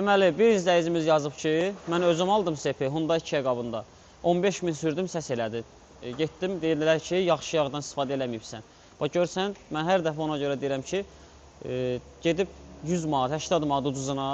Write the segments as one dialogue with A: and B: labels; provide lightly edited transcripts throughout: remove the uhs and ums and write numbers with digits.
A: Deməli, bir izləyicimiz yazıb ki, mən özüm aldım sepi Hyundai Kia qabında. 15 min sürdüm, səs elədi. Getdim, deyirlər ki, yaxşı yağdan istifadə eləməyibsən. Bax, görsən, mən hər dəfə ona görə deyirəm ki, gedib 100 manat, 80 manat ucuzuna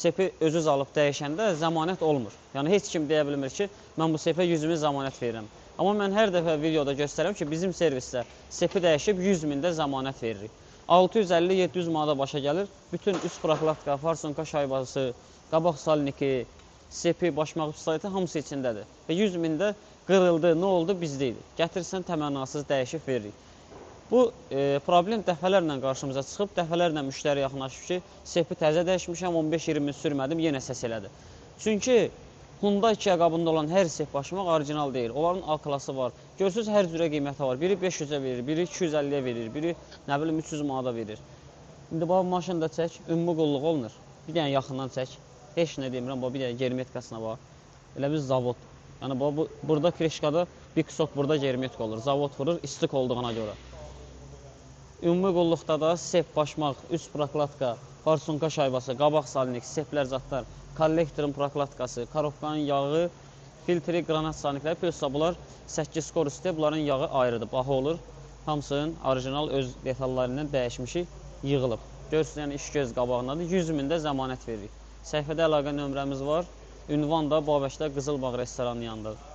A: sepi özünüz alıb dəyişəndə zəmanət olmur. Yəni, heç kim deyə bilmir ki, mən bu sepə 100 min zəmanət verirəm. Amma mən hər dəfə videoda göstərirəm ki, bizim servisdə sepi dəyişib 100 mində zəmanət veririk. 650-700 manata başa gəlir. Bütün üst prokladka, farsonka şaybası, qabaq salniki, sepi, başmaq üstayıtı hamısı içindədir. Və 100 mində qırıldı, nə oldu bizdə idi. Gətirsən təmənnasız dəyişib veririk. Bu problem dəfələrlə qarşımıza çıxıb, dəfələrlə müştəri yaxınlaşıb ki, sepi təzə dəyişmişəm, 15-20 min sürmədim, yenə səs elədi. Çünki Hyundai Kia qabında olan hər sep başmaq orijinal deyil. Onların A klası var. Görürsünüz, hər cürə qiyməti var. Biri 500-ə verir, biri 250-yə verir, biri nə bilim 300 manata verir. İndi bu maşını da çək, ümumi qulluq olunur. Bir dənə yaxından çək. Heç nə demirəm, bir dənə germetkasına bax. Elə bir zavod. Yəni burada kreşkada bir ksok burada germetka olur. Zavod vurur, istik olduğuna görə. Ümumi qulluqda da sep başmaq, üst prokladka, farsonka şaybası, qabaq salnik, seplər zatlar, kollektorun prokladkası, karobkanın yağı, filtri, qranat salnikləri, plussa bunlar 8 skor bunların yağı ayrıdır, baha olur. Hamısının orijinal öz detallarından dəyişmişik, yığılıb. Görürsünüz, yəni iş göz qabağındadır, 100 mində zəmanət veririk. Səhifədə əlaqə nömrəmiz var, ünvan da Babəkdə Qızılbağ restoranının yanındadır.